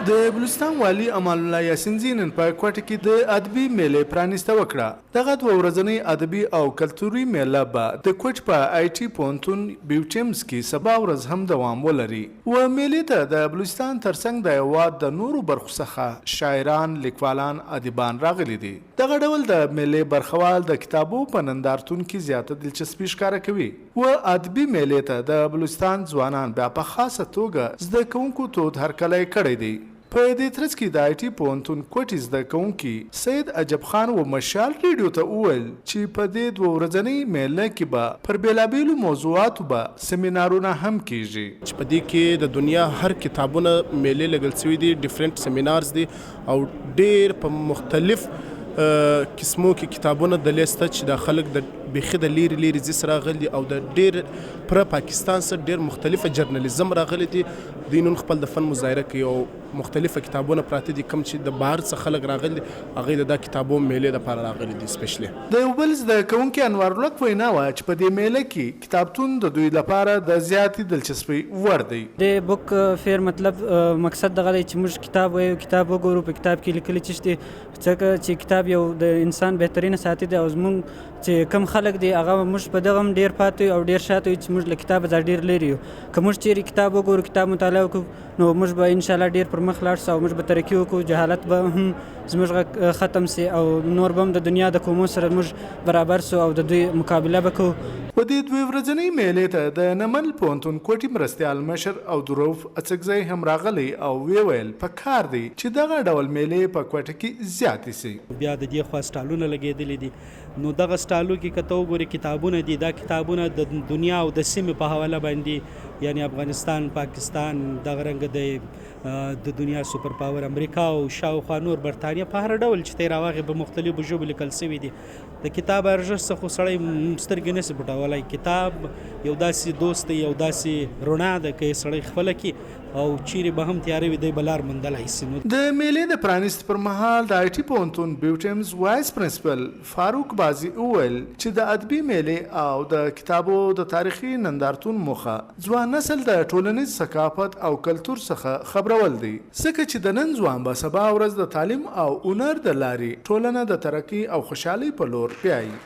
د بلوچستان والي امان الله یاسین نن په کوټه کې د ادبي میله پرانیسته وکړه. دغه دوه ورځنۍ ادبي او کلتوري میله به د کوټ په آی ټي پوهنتون بیوټیمز کې سبا ورځ هم دوام ولري. و میلې ته د بلوچستان ترڅنګ د هېواد د نورو برخو څخه شاعران، لیکوالان، ادیبان راغلي دي. دغه ډول د میلې برخوال د کتابو په نندارتون کې زیاته دلچسپي ښکاره کوي. و ادبي میلې ته د بلوچستان ځوانان بیا په خاصه توګه زده کوونکو تود هرکلی کړی دی. په دې ترڅ کې د آی ټي پوهنتون کوټې زده کوونکي سید عجب خان و مشال راډیو ته وویل چې په دې دوه ورځنۍ میله کې به پر بېلابېلو موضوعاتو به سیمینارونه هم کیږي. چې په دې کې د دنیا هر کتابونه میلې لګل شوي دي، ډیفرنٹ سیمینارز دي او ډېر په مختلف قسمو کې کتابونه د لیسته چې د خلک د بیخي د لیرې لیرې ځي سره راغلي او د ډېر پر پاکستان سره ډېر مختلفه جرنالیزم راغلي دي. دوی نن خپل د فن مظاهره کوي او مختلفه کتابونه پراته دي کوم چې د بهر څخه خلک راغلي هغوی د دا کتابو میلې دپاره راغلي دي. سپیشلی د یو بل زده کوونکي انوار الحق وینا وه چې په دې میله کې کتابتون د دوی لپاره د زیاتې دلچسپۍ وړ دی. د بک فیر مطلب مقصد دغه دی چې موږ کتاب وایو، کتاب وګورو، په کتاب کې لیکلي څه دي، ځکه چې کتاب یو د انسان بهترینه ساتي دی او زموږ چې کم خلک دی هغه موږ په دغه هم ډېر پاتې او ډېر شاته یو چې موږ له کتابه ځا ډېر لرې یو. که موږ چیرې کتاب وګورو، کتاب مطالعه وکړو، نو موږ به انشاءالله ډېر پر مخ لاړ سو او موږ به ترقي وکړو، جهالت به هم زموږ ختم سي او نور به هم د دنیا د قومو سره موږ برابر سو او د دوی مقابله به کوو. په دې دوه ورځنۍ میلې ته د نمل پوهنتون کوټې مرستیال مشر او دروف اڅکزی هم راغلی او ویل په کار دی چې دغه ډول میلې په کوټه کې زیاتې سي. بیا د دې خوا سټالونه لګېدلي دي، نو دغه سټالو کې که ته وګورې کتابونه دي، دا کتابونه د دنیا او د سیمې په حواله باندې یعنی افغانستان، پاکستان، دغه رنګه د دنیا سوپر پاور امریکا او شاوخوا نور برطانیه په هر ډول چې ته یې راواخې په مختلفو ژبو لیکل سوي دي. د کتاب ارزښت څه خو سړی سترګې نسي پټولی. کتاب یو داسې دوست دی، یو داسې رڼا ده که یې سړی خپله کړي او چیرې به هم تیاره وي دی به لار موندلی سي. د میلې د پرانیست پر مهال د آی ټي پوهنتون بیوټیمز وایس پرنسپل فاروق بازي وویل چې د ادبي میلې او د کتابو د تاریخي نندارتون موخه ځوان نسل د ټولنیز ثقافت او کلتور څخه خبرول دی، ځکه چې د نن ځوان به سبا ورځ د تعلیم او هنر د لارې ټولنه د ترقي او خوشحالۍ په لور بیایي.